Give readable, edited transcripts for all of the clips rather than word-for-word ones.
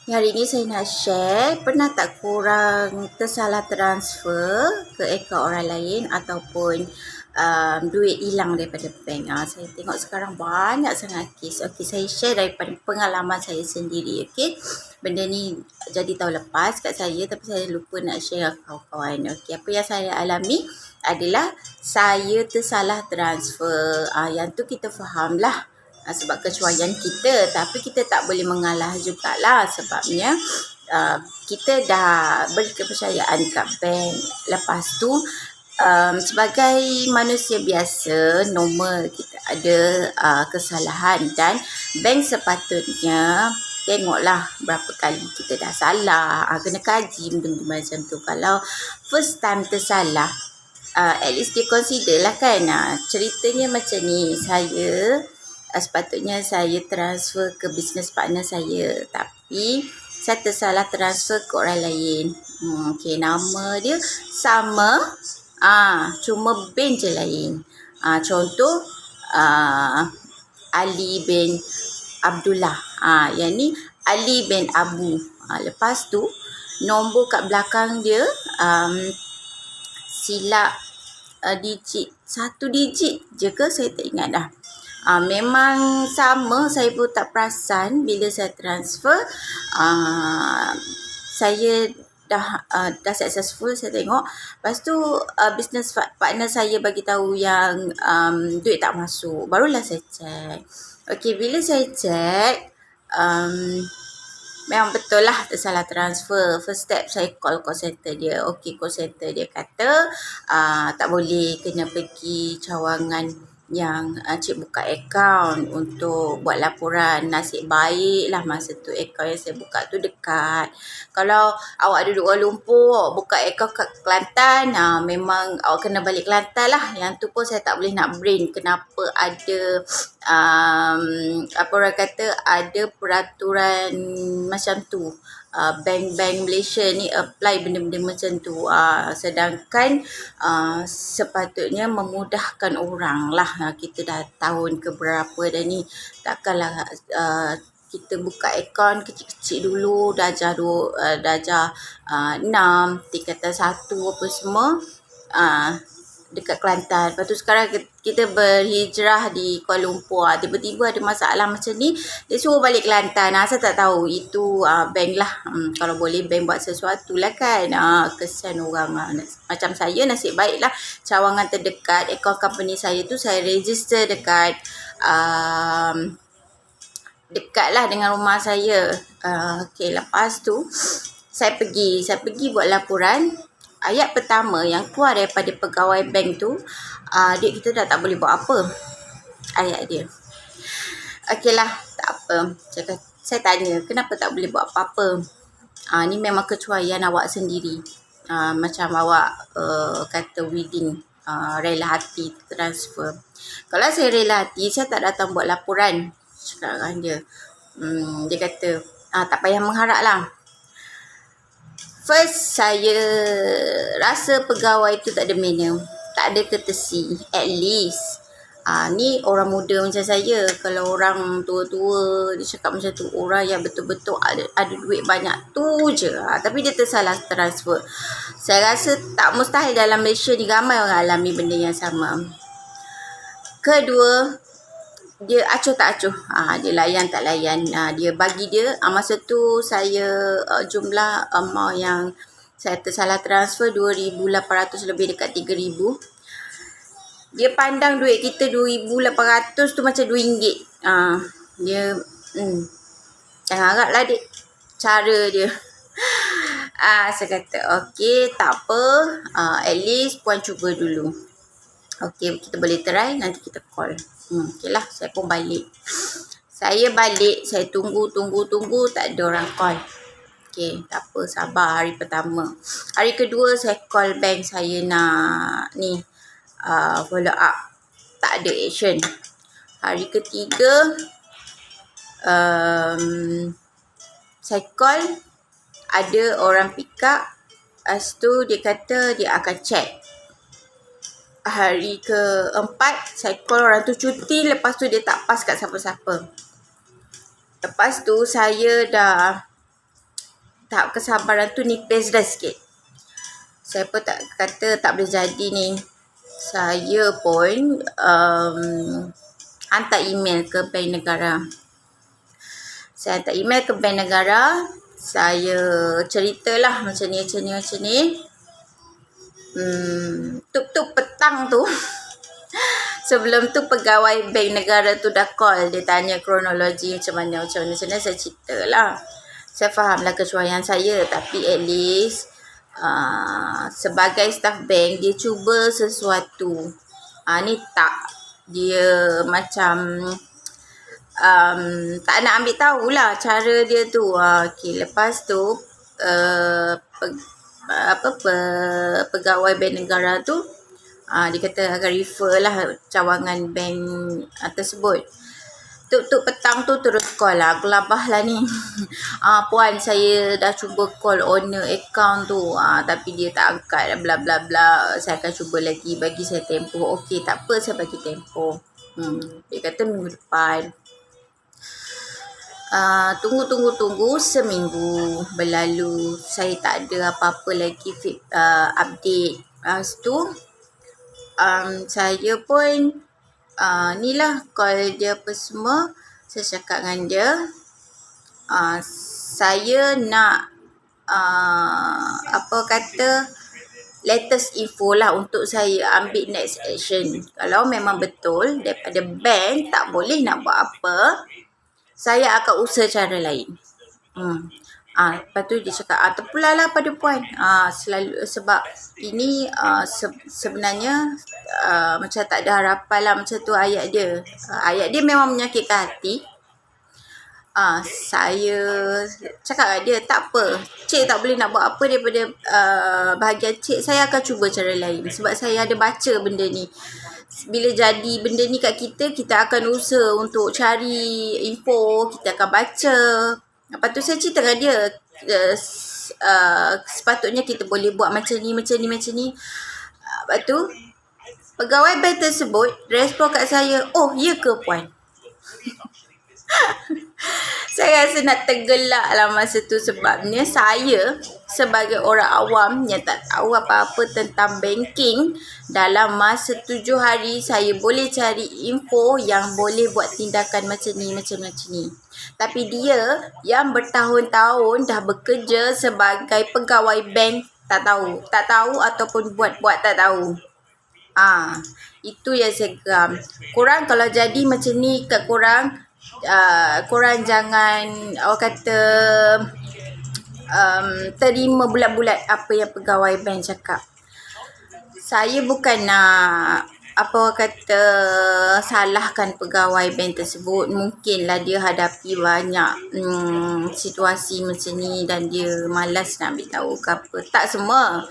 Hari ini saya nak share, pernah tak korang tersalah transfer ke akaun orang lain ataupun duit hilang daripada bank? Saya tengok sekarang banyak sangat kes. Okey, saya share daripada pengalaman saya sendiri. Okey, benda ni jadi tahun lepas kat saya tapi saya lupa nak share dengan kawan-kawan. Okey, apa yang saya alami adalah saya tersalah transfer. Yang tu kita faham lah. Sebab kecuaian kita, tapi kita tak boleh mengalah jugalah sebabnya kita dah beri kepercayaan kat bank. Lepas tu sebagai manusia biasa normal kita ada kesalahan dan bank sepatutnya tengoklah berapa kali kita dah salah, kena kaji benda macam tu. Kalau first time tersalah, at least dia consider lah kan. Ceritanya macam ni, saya sepatutnya saya transfer ke business partner saya, tapi saya tersalah transfer ke orang lain. Okay, nama dia sama, cuma bin je lain. Contoh Ali bin Abdullah, yang ni Ali bin Abu. Lepas tu nombor kat belakang dia silap digit, satu digit je ke saya tak ingat dah. Memang sama, saya pun tak perasan bila saya transfer. Saya dah successful, saya tengok. Lepas tu business partner saya bagi tahu yang duit tak masuk. Barulah saya check. Okey, bila saya check memang betul lah tersalah transfer. First step saya call center dia. Okey, call center dia kata tak boleh, kena pergi cawangan yang cik buka akaun untuk buat laporan. Nasib baik lah masa tu akaun yang saya buka tu dekat. Kalau awak duduk Kuala Lumpur, buka akaun kat Kelantan, memang awak kena balik Kelantan lah. Yang tu pun saya tak boleh nak brain kenapa ada apa orang kata, ada peraturan macam tu. Bank-bank Malaysia ni apply benda-benda macam tu. Sedangkan sepatutnya memudahkan orang lah. Kita dah tahun keberapa dah ni, takkanlah kita buka akaun kecil-kecil dulu, darjah 6, tingkatan 1 apa semua dekat Kelantan. Lepas tu sekarang kita berhijrah di Kuala Lumpur. Tiba-tiba ada masalah macam ni, dia suruh balik Kelantan. Saya tak tahu, itu bank lah. Kalau boleh bank buat sesuatu lah kan. Kesian orang. Macam saya, nasib baik lah cawangan terdekat akaun company saya tu saya register dekat dekat lah dengan rumah saya. Okay, lepas tu saya pergi buat laporan. Ayat pertama yang keluar daripada pegawai bank tu, duit kita dah tak boleh buat apa. Ayat dia. Okeylah, tak apa. Saya tanya, kenapa tak boleh buat apa-apa? Ni memang kecuaian awak sendiri. Macam awak kata within rela hati transfer. Kalau saya rela hati, saya tak datang buat laporan. Sekarang dia. Dia kata, tak payah mengharap lah. First, saya rasa pegawai tu tak ada manner, tak ada courtesy. At least ni orang muda macam saya. Kalau orang tua-tua dia cakap macam tu, orang yang betul-betul ada duit banyak tu je, tapi dia tersalah transfer. Saya rasa tak mustahil dalam Malaysia ni ramai orang alami benda yang sama. Kedua, dia acuh tak acuh. Dia layan tak layan. Dia bagi dia, masa tu saya jumlah amount yang saya tersalah transfer 2,800 lebih dekat 3,000. Dia pandang duit kita 2,800 tu macam RM2. Dia jangan harap lah dik, cara dia. Saya kata okey, tak apa, at least puan cuba dulu. Okey, kita boleh try, nanti kita call. Okey lah, saya pun balik. Saya balik, saya tunggu, tak ada orang call. Okey, tak apa, sabar hari pertama. Hari kedua, saya call bank saya nak follow up. Tak ada action. Hari ketiga, saya call, ada orang pick up. Lepas tu dia kata dia akan check. Hari keempat, saya call, orang tu cuti. Lepas tu dia tak pass kat siapa-siapa. Lepas tu saya dah tahap kesabaran tu nipis dah sikit. Saya pun tak kata tak boleh jadi ni. Saya pun hantar email ke Bank Negara. Saya hantar email ke Bank Negara. Saya ceritalah macam ni. Tuk-tuk petang tu. Sebelum tu pegawai Bank Negara tu dah call. Dia tanya kronologi macam mana. Saya cerita lah. Saya fahamlah kesuaian saya. Tapi at least sebagai staff bank, dia cuba sesuatu. Ni tak. Dia macam tak nak ambil tahulah cara dia tu. Okay, lepas tu pegawai Bank Negara tu dia kata akan refer lah cawangan bank tersebut. Tuk-tuk petang tu terus call lah. Gelabah lah ni. Puan, saya dah cuba call owner account tu. Tapi dia tak angkat. Bla bla bla. Saya akan cuba lagi. Bagi saya tempoh. Okey, tak apa. Saya bagi tempoh. Dia kata minggu depan. Tunggu. Seminggu berlalu. Saya tak ada apa-apa lagi update. Lepas tu, saya pun ni lah call dia apa semua. Saya cakap dengan dia, saya nak latest info lah untuk saya ambil next action. Kalau memang betul daripada bank tak boleh nak buat apa, saya akan usaha cara lain. Lepas tu dia cakap, terpulanglah pada puan. Selalu sebab ini sebenarnya macam tak ada harapan lah, macam tu ayat dia. Ayat dia memang menyakitkan hati. Saya cakap dengan dia, tak apa, cik tak boleh nak buat apa daripada bahagian cik. Saya akan cuba cara lain. Sebab saya ada baca benda ni. Bila jadi benda ni kat kita, kita akan usaha untuk cari info, kita akan baca. Lepas tu saya cerita dengan dia, sepatutnya kita boleh buat macam ni. Lepas tu pegawai bank tersebut respon kat saya, oh ya ke puan? Saya rasa nak tergelak lah masa tu. Sebabnya saya sebagai orang awam yang tak tahu apa-apa tentang banking, dalam masa 7 hari saya boleh cari info yang boleh buat tindakan macam ni. Tapi dia yang bertahun-tahun dah bekerja sebagai pegawai bank tak tahu ataupun buat tak tahu. Itu yang saya geram. Korang kalau jadi macam ni kat korang, korang jangan terima bulat-bulat apa yang pegawai bank cakap. Saya bukan nak salahkan pegawai bank tersebut. Mungkinlah dia hadapi banyak situasi macam ni dan dia malas nak ambil tahu ke apa. Tak semua.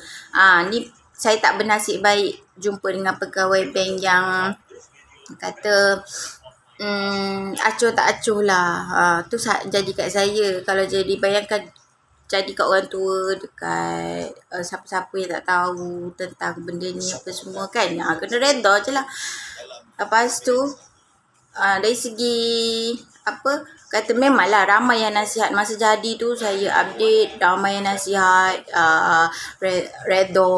Ni saya tak bernasib baik jumpa dengan pegawai bank yang kata acuh tak acuh lah. Tu jadi kat saya. Kalau jadi, bayangkan jadi kat orang tua, dekat siapa-siapa yang tak tahu tentang benda ni apa semua kan. Kena reda je lah. Lepas tu dari segi memanglah ramai yang nasihat. Masa jadi tu saya update, ramai yang nasihat, reda,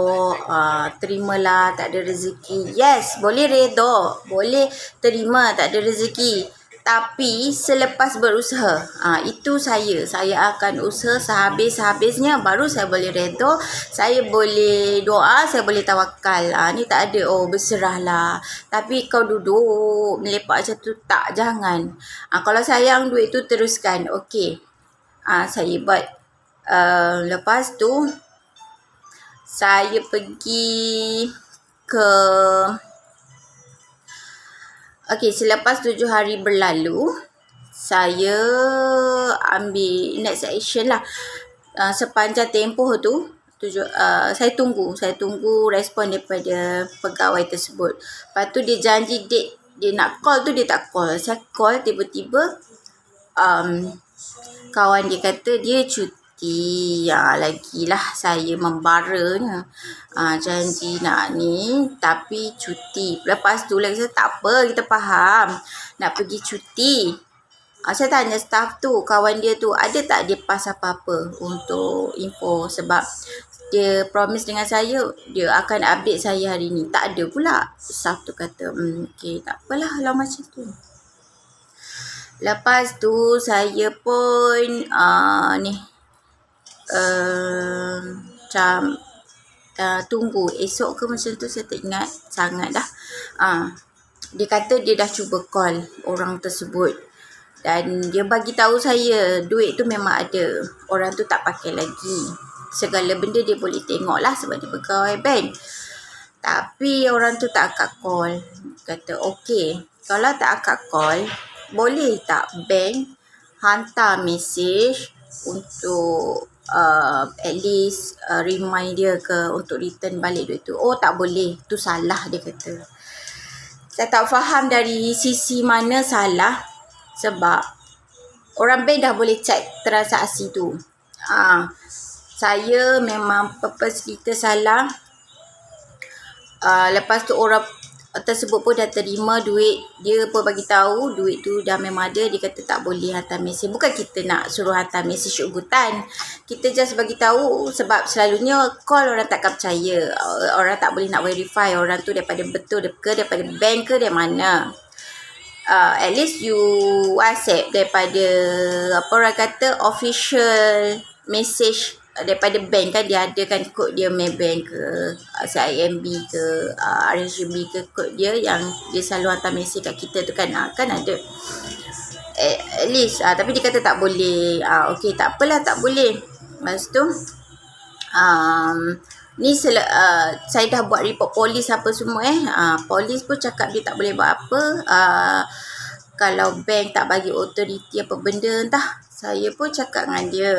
terimalah tak ada rezeki. Yes, boleh reda, boleh terima tak ada rezeki. Tapi selepas berusaha, itu saya akan usaha sehabis-habisnya, baru saya boleh reda, saya boleh doa, saya boleh tawakal. Ni tak ada berserahlah. Tapi kau duduk melepak macam tu, tak, jangan. Kalau sayang duit tu teruskan. Okey. Saya buat. Lepas tu saya pergi ke selepas 7 hari berlalu, saya ambil next action lah. Sepanjang tempoh tu, saya tunggu respon daripada pegawai tersebut. Lepas tu dia janji date, dia nak call tu dia tak call. Saya call, tiba-tiba kawan dia kata dia cuti. Lagilah saya membaranya. Janji nak ni tapi cuti. Lepas tu lagi saya, tak apa, kita faham nak pergi cuti. Saya tanya staff tu, kawan dia tu, ada tak dia pass apa-apa untuk info, sebab dia promise dengan saya dia akan update saya hari ni. Tak ada pula. Staff tu kata, okay, tak apalah kalau macam tu. Lepas tu saya pun macam tunggu esok ke macam tu, saya tak ingat sangat dah. Dia kata dia dah cuba call orang tersebut dan dia bagi tahu saya duit tu memang ada. Orang tu tak pakai lagi. Segala benda dia boleh tengok lah sebab dia pegawai bank. Tapi orang tu tak akak call. Kata okey, kalau tak akak call, boleh tak bank hantar mesej untuk at least remind dia ke untuk return balik duit tu. Oh tak boleh, tu salah dia kata. Saya tak faham dari sisi mana salah. Sebab orang bank dah boleh check transaksi tu. Saya memang purpose kita salah. Lepas tu orang tersebut pun dah terima duit. Dia pun bagi tahu duit tu dah memang ada. Dia kata tak boleh hantar mesej. Bukan kita nak suruh hantar mesej ugutan. Kita just bagi tahu sebab selalunya call orang takkan percaya. Orang tak boleh nak verify orang tu daripada betul ke, daripada bank ke, dari mana. At least you WhatsApp daripada apa orang kata official message daripada bank kan, dia ada kan kod dia Maybank ke CIMB ke RHB ke, kod dia yang dia selalu hantar mesej kat kita tu kan, kan ada at least. Tapi dia kata tak boleh. Okey, tak apalah, tak boleh. Lepas tu ni saya dah buat report polis apa semua polis pun cakap dia tak boleh buat apa. Kalau bank tak bagi authority apa benda entah. Saya pun cakap dengan dia,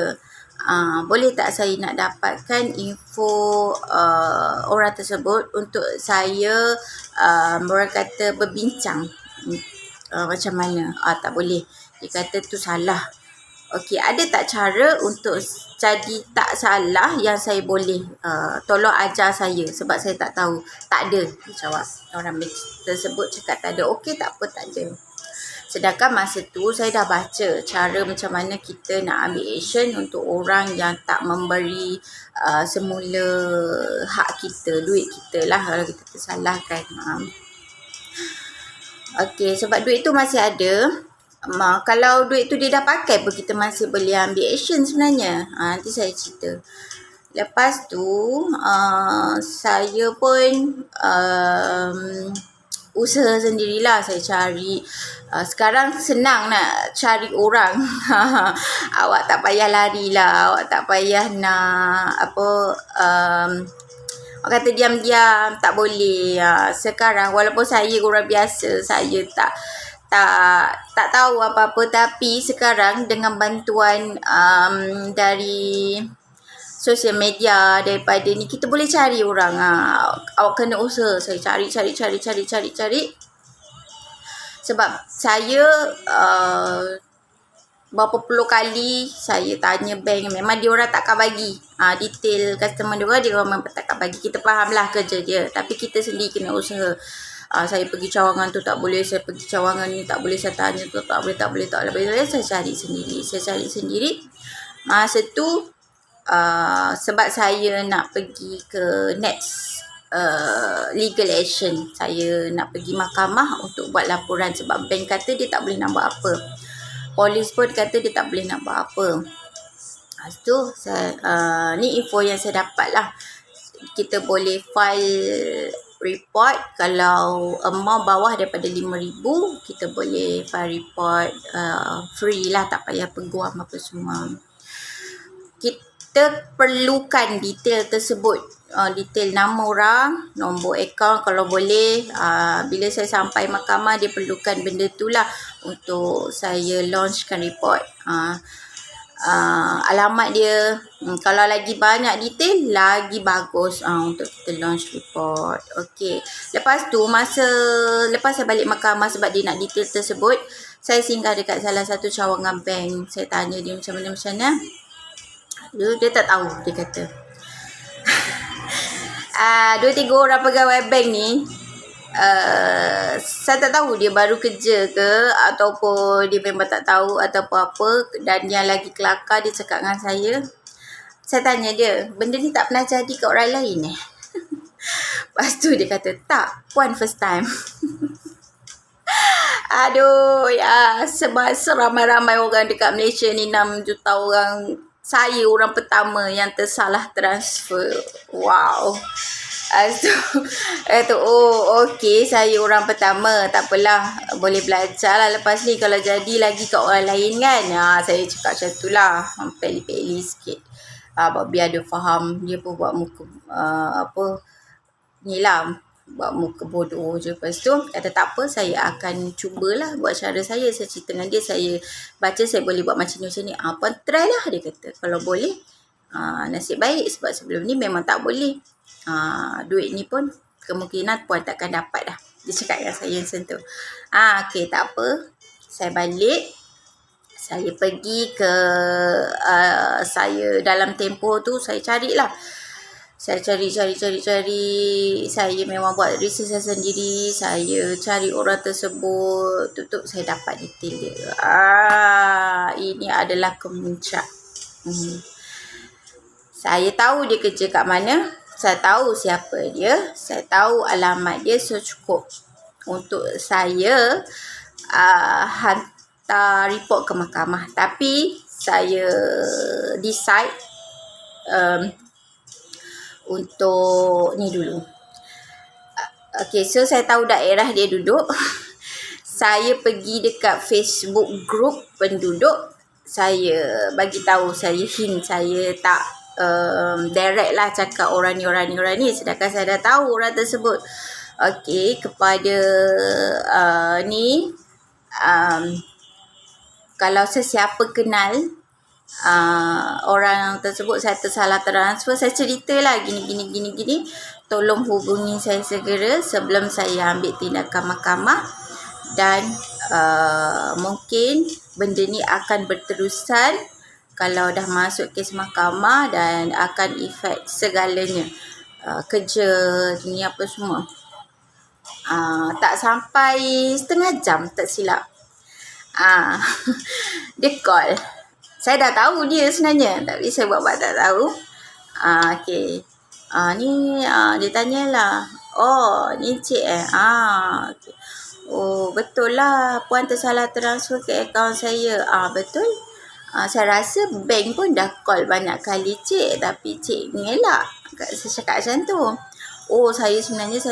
boleh tak saya nak dapatkan info orang tersebut untuk saya orang kata berbincang macam mana. Tak boleh. Dia kata tu salah. Okey, ada tak cara untuk jadi tak salah yang saya boleh tolong ajar saya sebab saya tak tahu. Tak ada, dia jawab. Orang tersebut cakap tak ada. Okey, tak apa, tak ada. Sedangkan masa tu saya dah baca cara macam mana kita nak ambil action untuk orang yang tak memberi semula hak kita, duit kita lah kalau kita tersalahkan. Okey, sebab duit tu masih ada. Kalau duit tu dia dah pakai pun kita masih boleh ambil action sebenarnya. Nanti saya cerita. Lepas tu saya pun usaha sendirilah. Saya cari. Sekarang senang nak cari orang. Awak tak payah lari lah. Awak tak payah nak orang kata diam-diam. Tak boleh. Sekarang walaupun saya orang biasa, saya tak tahu apa-apa, tapi sekarang dengan bantuan dari sosial media, daripada ni kita boleh cari orang. Awak kena usaha. Saya cari. Sebab saya berapa puluh kali saya tanya bank, memang dia orang takkan bagi detail customer dia orang memang takkan bagi. Kita fahamlah kerja dia, tapi kita sendiri kena usaha. Saya pergi cawangan tu tak boleh, saya pergi cawangan ni tak boleh, saya tanya tu tak boleh. Saya cari sendiri. Masa tu sebab saya nak pergi ke next legal action, saya nak pergi mahkamah untuk buat laporan sebab bank kata dia tak boleh nak buat apa. Polis pun kata dia tak boleh nak buat apa. Lepas tu ni info yang saya dapat lah. Kita boleh file report kalau amount bawah daripada RM5,000, kita boleh file report free lah, tak payah peguam apa semua. Kita perlukan detail tersebut, detail nama orang, nombor akaun kalau boleh. Bila saya sampai mahkamah, dia perlukan benda tu lah untuk saya launchkan report. Alamat dia, kalau lagi banyak detail lagi bagus untuk kita launch report. Okey, lepas tu lepas saya balik mahkamah, sebab dia nak detail tersebut, saya singgah dekat salah satu cawangan bank. Saya tanya dia macam mana. Dia tak tahu, dia kata 2-3 orang pegawai bank ni saya tak tahu dia baru kerja ke ataupun dia memang tak tahu atau apa-apa. Dan yang lagi kelakar, dia cakap dengan saya tanya dia, benda ni tak pernah jadi kat orang lain Lepas tu dia kata, tak, puan first time. Aduh, ya, sebab seramai-ramai orang dekat Malaysia ni, 6 juta orang, saya orang pertama yang tersalah transfer. Wow. Oh, okey, saya orang pertama. Tak apalah, boleh belajar lah lepas ni. Kalau jadi lagi kat orang lain kan. Saya cakap macam tu lah. Peli-peli sikit. Biar dia faham. Dia pun buat muka, ni lah. Buat muka bodoh je. Lepas tu, kata tak apa, saya akan cubalah buat cara saya. Saya cerita dengan dia, saya baca, saya boleh buat macam ni. Puan try lah, dia kata. Kalau boleh, nasib baik. Sebab sebelum ni memang tak boleh. Duit ni pun kemungkinan puan takkan dapat dah. Dia cakap dengan saya macam tu. Okey, tak apa. Saya balik. Saya pergi ke, saya dalam tempoh tu, saya carilah. Saya cari. Saya memang buat research saya sendiri. Saya cari orang tersebut. Tutup saya dapat detail dia. Ini adalah kemuncak. Saya tahu dia kerja kat mana. Saya tahu siapa dia. Saya tahu alamat dia. So, cukup untuk saya hantar report ke mahkamah. Tapi saya decide untuk ni dulu. Okay, so saya tahu daerah dia duduk. Saya pergi dekat Facebook group penduduk. Saya bagi tahu, saya hint, saya tak direct lah cakap orang ni. Sedangkan saya dah tahu orang tersebut. Okay, kepada ni, kalau sesiapa kenal orang tersebut, saya tersalah transfer, saya ceritalah gini. Tolong hubungi saya segera sebelum saya ambil tindakan mahkamah. Dan mungkin benda ni akan berterusan kalau dah masuk kes mahkamah dan akan efek segalanya. Kerja ni apa semua. Tak sampai setengah jam, tak silap. Dia call. Saya dah tahu dia sebenarnya, tapi saya buat tak tahu. Okay. Ni dia tanyalah. Oh, ni cik okay. Oh, betul lah. Puan tersalah transfer ke akaun saya. Betul. Saya rasa bank pun dah call banyak kali cik, tapi cik ngelak. Saya cakap macam tu. Oh, saya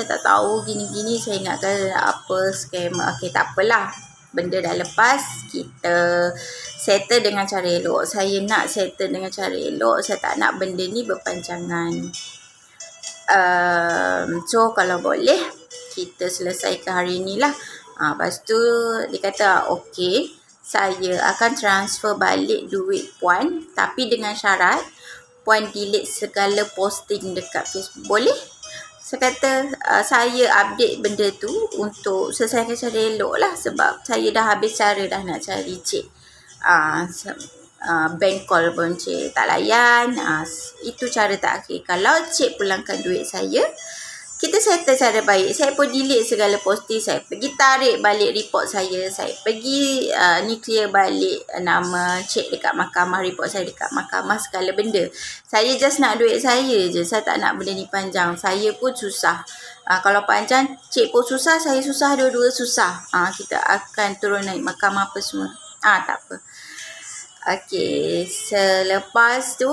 tak tahu gini-gini. Saya ingatkan apa scam. Okay, tak apalah. Benda dah lepas, kita settle dengan cara elok. Saya nak settle dengan cara elok. Saya tak nak benda ni berpanjangan. So, kalau boleh, kita selesaikan hari ni lah. Lepas tu, dia kata, okay, saya akan transfer balik duit puan. Tapi dengan syarat, puan delete segala posting dekat Facebook. Boleh? Saya kata, saya update benda tu untuk selesaikan cara elok lah. Sebab saya dah habis cara dah nak cari cik. Bank call pun cik tak layan. Itu cara terakhir. Kalau cik pulangkan duit saya, kita settle cara baik. Saya pun delete segala posting. Saya pergi tarik balik report saya. Saya pergi clear balik nama cik dekat mahkamah. Report saya dekat mahkamah, segala benda. Saya just nak duit saya je. Saya tak nak benda ni panjang. Saya pun susah. Kalau panjang, cik pun susah, saya susah, dua-dua susah. Kita akan turun naik mahkamah apa semua. Tak apa. Okay, selepas tu,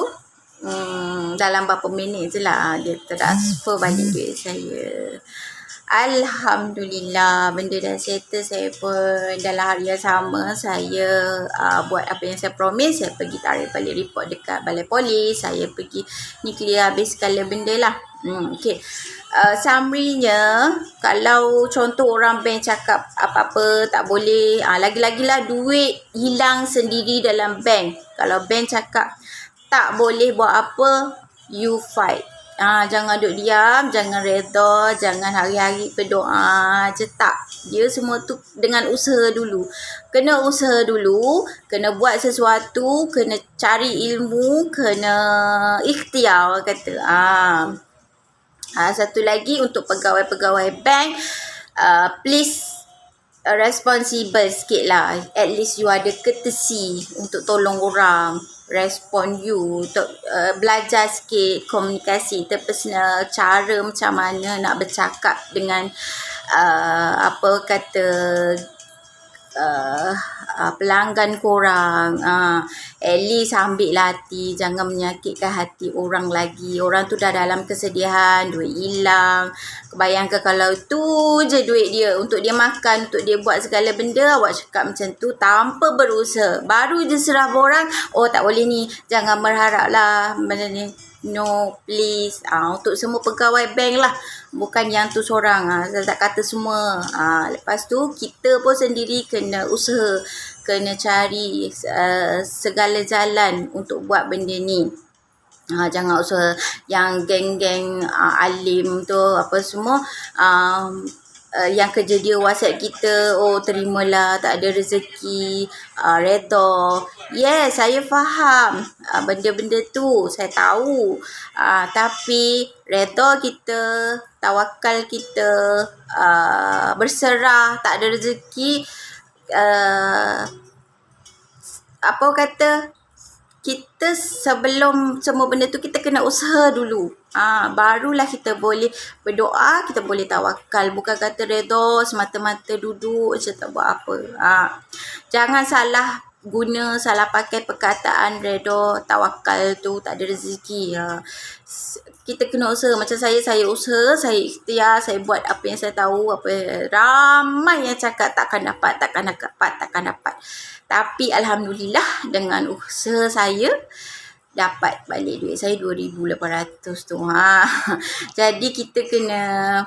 dalam berapa minit je lah dia transfer balik duit saya. Alhamdulillah, benda dah settle. Saya pun dalam hari yang sama, saya buat apa yang saya promise. Saya pergi tarik balik report dekat balai polis. Saya pergi clear habis segala benda lah. Okay. Summary-nya, kalau contoh orang bank cakap apa-apa tak boleh, lagi-lagi lah duit hilang sendiri dalam bank. Kalau bank cakap tak boleh buat apa, you fight. Jangan duduk diam, jangan reda, jangan hari-hari berdoa je, tak. Dia semua tu dengan usaha dulu. Kena usaha dulu, kena buat sesuatu, kena cari ilmu, kena ikhtiar kata. Satu lagi untuk pegawai-pegawai bank, please responsible sikit lah. At least you ada courtesy untuk tolong orang, respon you, untuk belajar sikit komunikasi interpersonal, cara macam mana nak bercakap dengan apa kata pelanggan korang. At least ambil lah hati, jangan menyakitkan hati orang lagi. Orang tu dah dalam kesedihan, duit hilang. Bayangkan kalau tu je duit dia untuk dia makan, untuk dia buat segala benda, awak cakap macam tu tanpa berusaha, baru je serah borang, oh tak boleh ni, jangan berharap lah benda ni. No, please. Untuk semua pegawai bank lah. Bukan yang tu seorang. Saya tak kata semua. Lepas tu, kita pun sendiri kena usaha. Kena cari segala jalan untuk buat benda ni. Jangan usaha yang geng-geng alim tu apa semua. Yang kerja dia WhatsApp kita, oh terimalah, tak ada rezeki, redha. Yes, saya faham benda-benda tu, saya tahu. Tapi redha kita, tawakal kita, berserah, tak ada rezeki, apa kata, kita sebelum semua benda tu kita kena usaha dulu. Barulah kita boleh berdoa, kita boleh tawakal. Bukan kata redha semata-mata duduk je tak buat apa. Jangan salah guna, salah pakai perkataan redha, tawakal tu tak ada rezeki. Kita kena usaha. Macam saya usaha, saya ikhtiar, saya buat apa yang saya tahu. Ramai yang cakap takkan dapat. Tapi Alhamdulillah dengan usaha saya dapat balik duit saya 2,800 tu. Jadi kita kena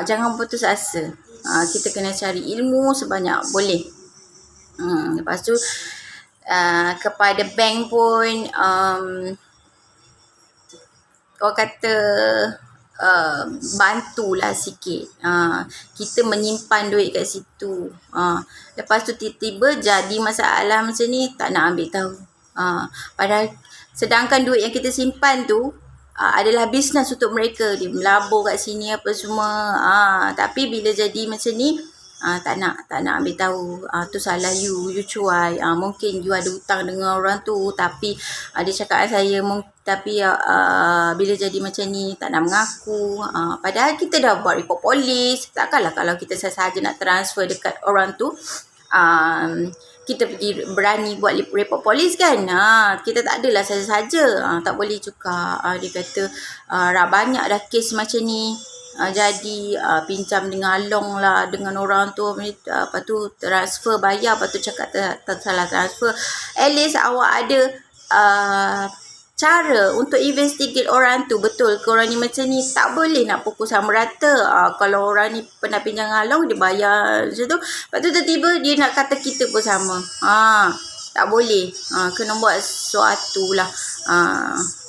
jangan putus asa. Kita kena cari ilmu sebanyak boleh. Lepas tu kepada bank pun orang kata bantulah sikit. Kita menyimpan duit kat situ. Lepas tu tiba-tiba jadi masalah macam ni, tak nak ambil tahu. Padahal sedangkan duit yang kita simpan tu adalah bisnes untuk mereka. Dia melabur kat sini apa semua. Tapi bila jadi macam ni, tak nak ambil tahu. Tu salah you cuai. Mungkin you ada hutang dengan orang tu, tapi dia cakap saya tapi bila jadi macam ni tak nak mengaku. Padahal kita dah buat report polis. Takkanlah kalau kita sahaja nak transfer dekat orang tu, kita pergi berani buat report polis kan. Kita tak adalah saja-saja. Tak boleh juga. Dia kata banyak dah kes macam ni. Jadi pinjam dengan long lah dengan orang tu, lepas tu transfer bayar, lepas tu cakap salah transfer. At least awak ada cara untuk investigate orang tu, betul ke orang ni macam ni. Tak boleh nak pukul sama rata. Kalau orang ni pernah pinjam dengan long, dia bayar macam tu, lepas tu tiba-tiba dia nak kata kita pun sama. Tak boleh. Kena buat sesuatu lah.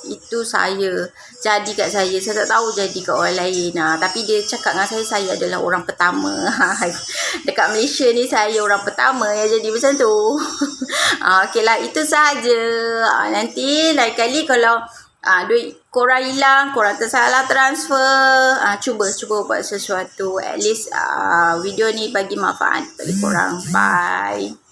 Itu saya jadi kat saya tak tahu jadi kat orang lain. Tapi dia cakap dengan saya adalah orang pertama. Dekat Malaysia ni saya orang pertama yang jadi macam tu. Okey lah, itu sahaja. Nanti lain kali kalau duit korang hilang, korang tersalah transfer, cuba buat sesuatu. At least video ni bagi manfaat bagi korang. Bye.